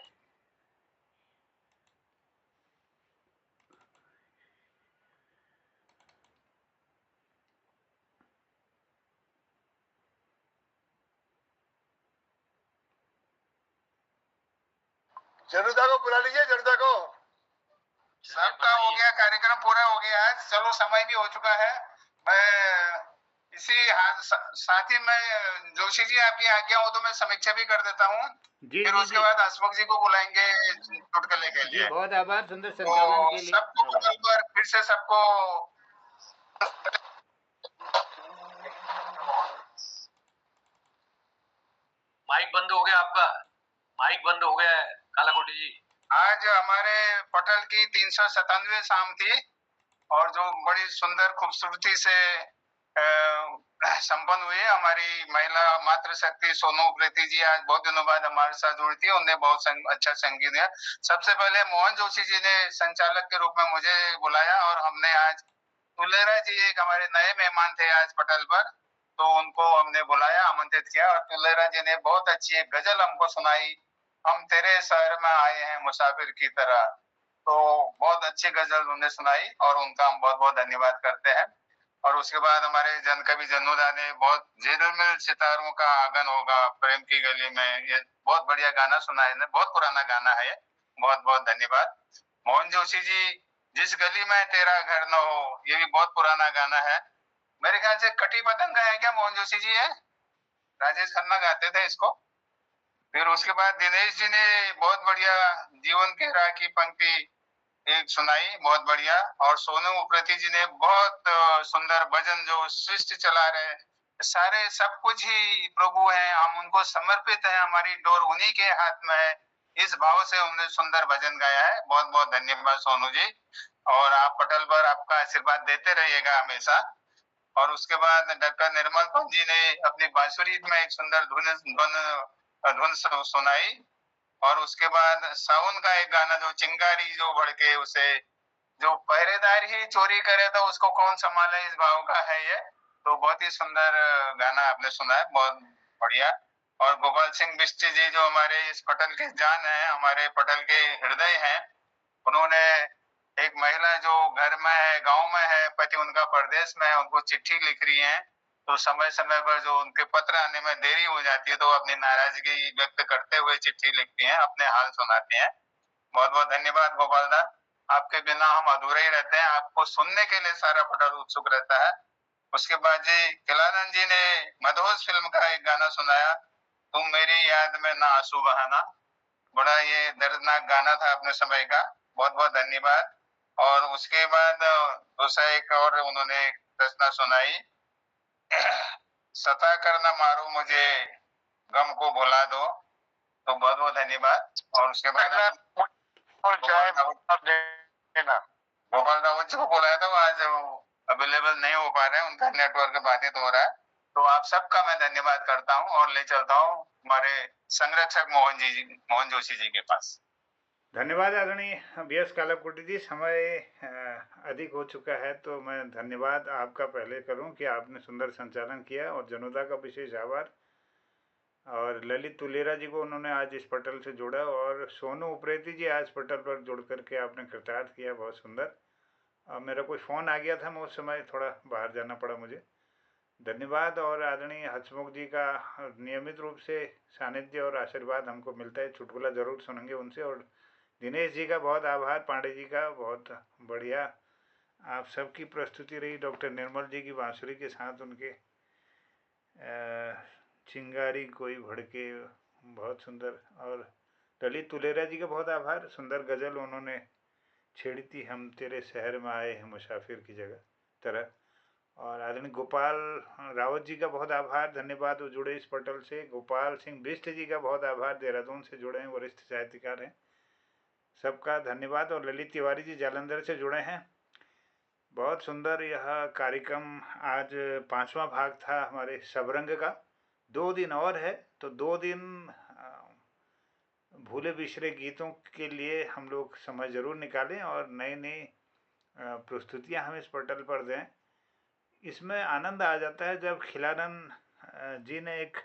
जनता को बुला लीजिए, जनता को। सबका हो गया, कार्यक्रम पूरा हो गया आज। चलो समय भी हो चुका है। मैं इसी साथ ही मैं जोशी जी आपकी आज्ञा हो तो मैं समीक्षा भी कर देता हूँ। फिर उसके बाद हसमुख जी को बुलाएंगे चुटकुले के लिए। बहुत आभार सुंदर संचालन के लिए। सबको फिर से सबको माइक बंद हो गया आपका, माइक बंद हो गया है कालाकोटी जी। आज हमारे पटल की 397 शाम थी और जो बड़ी सुंदर खूबसूरती से संपन्न हुई। हमारी महिला मातृशक्ति सोनू उप्रेती जी आज बहुत दिनों बाद हमारे साथ जुड़ी थी। उन्हें बहुत अच्छा संगीत दिया। सबसे पहले मोहन जोशी जी ने संचालक के रूप में मुझे बुलाया और हमने आज तुलेरा जी एक हमारे नए मेहमान थे आज पटल पर, तो उनको हमने बुलाया, आमंत्रित किया और तुलेरा जी ने बहुत अच्छी एक गजल हमको सुनाई, हम तेरे शहर में आए हैं मुसाफिर की तरह। तो बहुत अच्छी गजल उन्होंने सुनाई और उनका हम बहुत बहुत धन्यवाद करते हैं। और उसके बाद हमारे जन कवि जन्नूदा ने बहुत झिलमिल सितारों का आंगन होगा प्रेम की गली में, ये बहुत बढ़िया गाना सुना है, बहुत पुराना गाना है ये, बहुत बहुत धन्यवाद। मोहन जोशी जी जिस गली में तेरा घर न हो, ये भी बहुत पुराना गाना है। मेरे ख्याल से कटी पतंग है क्या मोहन जोशी जी? है राजेश खन्ना गाते थे इसको। फिर उसके बाद दिनेश जी ने बहुत बढ़िया जीवन के राह की पंक्ति एक सुनाई, बहुत बढ़िया। और सोनू उप्रेती जी ने बहुत सुंदर भजन जो सृष्टि चला रहे, सारे सब कुछ ही प्रभु हैं, हम उनको समर्पित हैं, हमारी डोर उन्हीं के हाथ में है, इस भाव से उन्होंने सुंदर भजन गाया है। बहुत बहुत धन्यवाद सोनू जी। और आप पटल पर आपका आशीर्वाद देते रहिएगा हमेशा। और उसके बाद डॉक्टर निर्मल पंत जी ने अपनी बांसुरी में एक सुंदर धुन सुनाई। और उसके बाद सावन का एक गाना जो चिंगारी जो भड़के, उसे जो पहरेदार ही चोरी करे तो उसको कौन संभाले, इस भाव का है ये। तो बहुत ही सुंदर गाना आपने सुना है, बहुत बढ़िया। और गोपाल सिंह बिष्ट जी जो हमारे इस पटल के जान है, हमारे पटल के हृदय हैं, उन्होंने एक महिला जो घर में है, गांव में है, पति उनका परदेश में है, उनको चिट्ठी लिख रही है, तो समय समय पर जो उनके पत्र आने में देरी हो जाती है तो अपनी नाराजगी व्यक्त करते हुए चिट्ठी लिखती हैं, अपने हाल सुनाती हैं। बहुत बहुत धन्यवाद गोपाल दा, आपके बिना हम अधूरे ही रहते हैं, आपको सुनने के लिए सारा पटल उत्सुक रहता है। उसके बाद जी खिलानंद जी ने मदहोश फिल्म का एक गाना सुनाया, तुम मेरी याद में ना आंसू बहाना। बड़ा ये दर्दनाक गाना था अपने समय का, बहुत बहुत धन्यवाद। और उसके बाद दूसरा एक और उन्होंने रचना सुनाई, सता कर न मारो मुझे गम को भुला दो। तो बहुत बहुत धन्यवाद। और उसके बाद गोपाल रावत जी को बुलाया था, वो आज अवेलेबल नहीं हो पा रहे हैं, उनका नेटवर्क बाधित हो रहा है। तो आप सबका मैं धन्यवाद करता हूँ और ले चलता हूँ हमारे संरक्षक मोहन जोशी जी के पास। धन्यवाद आदरणीय BS कालाकुटी जी। समय अधिक हो चुका है तो मैं धन्यवाद आपका पहले करूं कि आपने सुंदर संचालन किया, और जनोदा का विशेष आभार। और ललित तुलेरा जी को उन्होंने आज इस पटल से जोड़ा, और सोनू उप्रेती जी आज पटल पर जुड़ करके आपने कृतार्थ किया, बहुत सुंदर। मेरा कोई फ़ोन आ गया था, मैं उस समय थोड़ा बाहर जाना पड़ा मुझे, धन्यवाद। और आदरणीय हसमुख जी का नियमित रूप से सानिध्य और आशीर्वाद हमको मिलता है, चुटकुला ज़रूर सुनेंगे उनसे। और दिनेश जी का बहुत आभार, पांडे जी का बहुत बढ़िया आप सबकी प्रस्तुति रही। डॉक्टर निर्मल जी की बांसुरी के साथ उनके चिंगारी कोई भड़के, बहुत सुंदर। और ललित तुलेरा जी का बहुत आभार, सुंदर गज़ल उन्होंने छेड़ी थी, हम तेरे शहर में आए हैं मुसाफिर की जगह तरह। और आदरणीय गोपाल रावत जी का बहुत आभार, धन्यवाद, वो जुड़े इस पटल से। गोपाल सिंह बिष्ट जी का बहुत आभार, देहरादून से जुड़े हैं, वरिष्ठ साहित्यकार हैं, सबका धन्यवाद। और ललित तिवारी जी जालंधर से जुड़े हैं, बहुत सुंदर। यह कार्यक्रम आज 5वां भाग था हमारे सबरंग का, 2 दिन और है, तो 2 दिन भूले बिसरे गीतों के लिए हम लोग समय ज़रूर निकालें और नई नई प्रस्तुतियाँ हम इस पटल पर दें। इसमें आनंद आ जाता है जब खिलानंद जी ने एक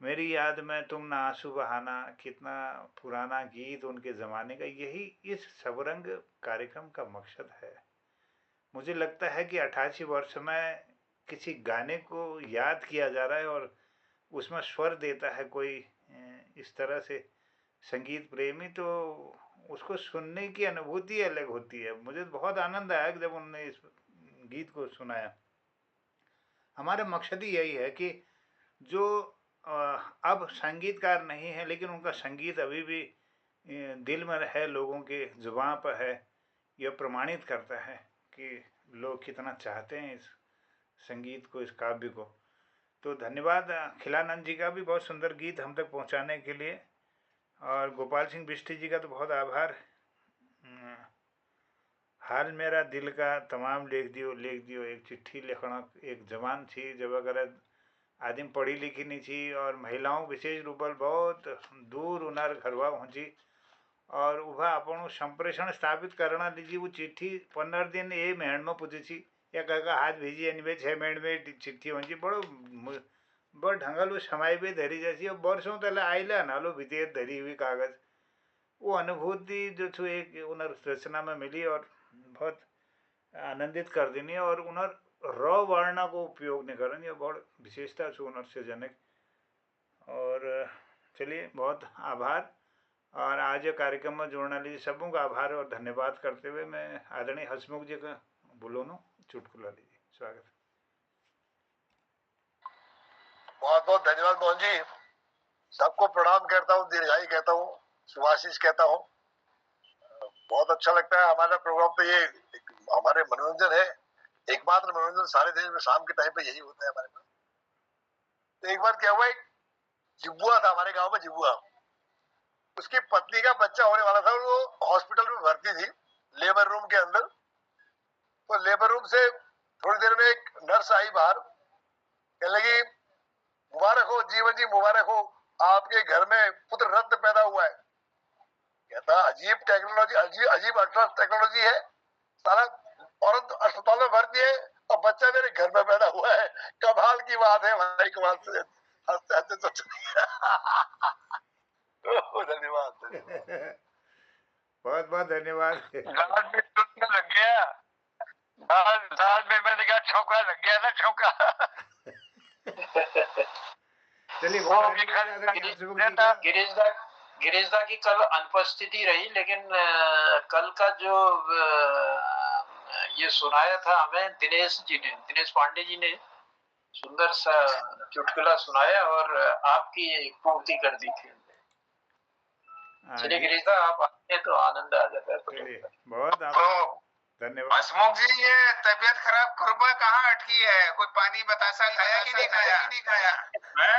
मेरी याद में तुम ना आंसू बहाना, कितना पुराना गीत उनके ज़माने का, यही इस सबरंग कार्यक्रम का मकसद है। मुझे लगता है कि 88 वर्ष में किसी गाने को याद किया जा रहा है और उसमें स्वर देता है कोई इस तरह से संगीत प्रेमी, तो उसको सुनने की अनुभूति अलग होती है। मुझे बहुत आनंद आया जब उन्होंने इस गीत को सुनाया। हमारा मकसद ही यही है कि जो अब संगीतकार नहीं है लेकिन उनका संगीत अभी भी दिल में है, लोगों के जुबान पर है, यह प्रमाणित करता है कि लोग कितना चाहते हैं इस संगीत को, इस काव्य को। तो धन्यवाद खिलानंद जी का भी बहुत सुंदर गीत हम तक पहुंचाने के लिए, और गोपाल सिंह बिष्ट जी का तो बहुत आभार। हाल मेरा दिल का तमाम लिख दियो एक चिट्ठी लिखना एक जवान थी जब अगर आदमी पढ़ी लिखी नहीं थी, और महिलाओं विशेष रूप से बहुत दूर उनार घरवा पहुँची और उभा આપણું संप्रेषण स्थापित करना लीजिए। वो चिट्ठी 15 दिन ये महीने में पूछी थी, या कहा हाथ भेजी एनी 6 महीने में चिट्ठी पहुँची, बड़ो ढंगल वो समय भी धरी जैसी, और वर्षों तले आइला नालो भीतर धरी हुई कागज, वो अनुभूति जो छो एक उनर रचना में मिली और बहुत आनंदित कर देनी। और उनर र वर्ण को उपयोग नहीं करनी, ये बहुत विशेषता छो उनर से जनक। और चलिए बहुत आभार, और आज कार्यक्रम में जोड़ने लीजिए सबों का आभार और धन्यवाद करते हुए मैं आदरणीय हसमुख जी का बोलोनो चुटकुला लीजिए। स्वागत। बहुत बहुत धन्यवाद मोहन जी, सबको प्रणाम करता हूँ, दीर्घायु कहता हूँ, शुभाशीष कहता हूँ। बहुत अच्छा लगता है हमारा प्रोग्राम, तो ये हमारे मनोरंजन है, एकमात्र मनोरंजन सारे देश में शाम के टाइम पे यही होता है हमारे पास। तो एक बार क्या हुआ, एक जिब्बुआ था हमारे गांव में, जिब्बुआ, उसकी पत्नी का बच्चा होने वाला था और वो हॉस्पिटल में भर्ती थी लेबर रूम के अंदर। तो लेबर रूम से थोड़ी देर में एक नर्स आई बाहर, कहने लगी मुबारक हो जीवन जी, मुबारक हो, आपके घर में पुत्र रत्न पैदा हुआ है। कहता अजीब टेक्नोलॉजी, अजीब अल्ट्रा टेक्नोलॉजी है, सारा औरत अस्पताल में भर्ती है और बच्चा मेरे घर में बैठा हुआ है। कमाल की बात है भाई, कमाल से हंसते हंसते तो धन्यवाद। बहुत बहुत धन्यवाद। दाल में टूटने लग गया, दाल में मैंने कहा छौंका लग गया ना, छौंका। चलिए वो गिरीश दा की कल अनुपस्थिति रही, लेकिन कल का जो ये सुनाया था हमें दिनेश पांडे जी ने सुंदर सा चुटकुला सुनाया और आपकी पूर्ति कर दी थी। चलिए गिरीश दा, आप आते हैं तो आनंद आ जाता है। चलिए बहुत धन्यवाद। हसमुख जी, ये तबीयत खराब कुर्बा कहाँ अटकी है? कोई पानी बतासा खाया कि नहीं खाया?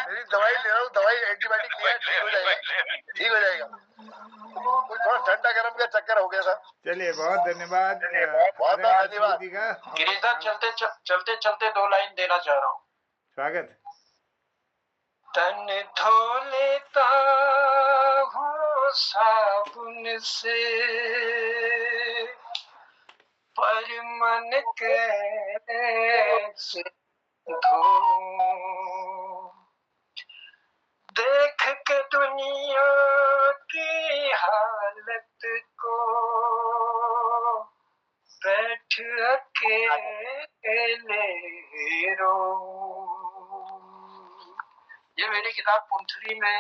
मेरी दवाई ले रहा हूँ, दवाई एंटीबायोटिक लिया, ठीक हो जाएगा, ठीक हो जाएगा। कुछ थोड़ा ठंडा गर्म का चक्कर हो गया था। चलिए बहुत धन्यवाद, बहुत धन्यवाद। गिरीश दा, चलते चलते 2 लाइन देना चाह रहा हूँ। स्वागत। तन धो लेता हूँ साबुन से, पर मन कैसे धोऊं? देख के दुनिया की हालत को बैठ अकेले रोऊं। ये मेरी किताब पुंथरी में,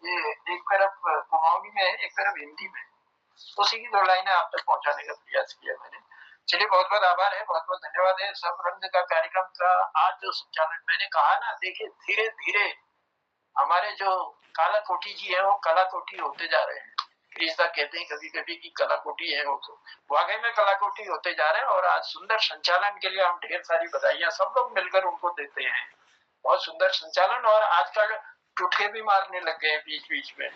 ये एक तरफ कुमाऊनी में है, एक तरफ हिंदी में, उसी की 2 लाइनें आप तक पहुंचाने का प्रयास किया मैंने। चलिए बहुत बहुत आभार है, बहुत बहुत धन्यवाद है। सब रंग का कार्यक्रम का आज जो संचालन, मैंने कहा ना, देखिए धीरे धीरे हमारे जो काला कोटी जी है वो कला कोटी होते जा रहे हैं। गिरीश दा कहते हैं कभी कभी की कला कोटी है, वो तो वाकई में कला कोटी होते जा रहे हैं। और आज सुंदर संचालन के लिए हम ढेर सारी बधाइयां सब लोग मिलकर उनको देते हैं। बहुत सुंदर संचालन, और आजकल टुटके भी मारने लग गए बीच बीच में,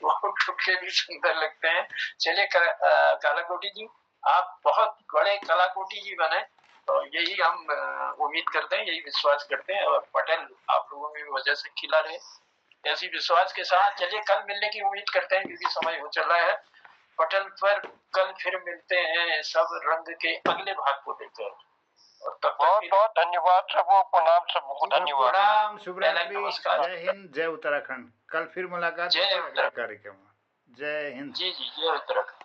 वो टुटके भी सुंदर लगते हैं। चलिए काला कोटी जी, आप बहुत बड़े कला कोटी जी बने, तो यही हम उम्मीद करते हैं, यही विश्वास करते हैं। और पटेल आप लोगों में वजह से खिला रहे, ऐसी विश्वास के साथ चलिए कल मिलने की उम्मीद करते हैं, क्योंकि समय हो चला है। पटेल पर कल फिर मिलते हैं सब रंग के अगले भाग को लेकर। बहुत बहुत धन्यवाद सबको, प्रणाम सबको, धन्यवाद, प्रणाम, शुभ रात्रि, जय हिंद, जय उत्तराखंड। कल फिर मुलाकात जय उत्तराखंड कार्यक्रम। जय हिंद। जी, जय उत्तराखंड।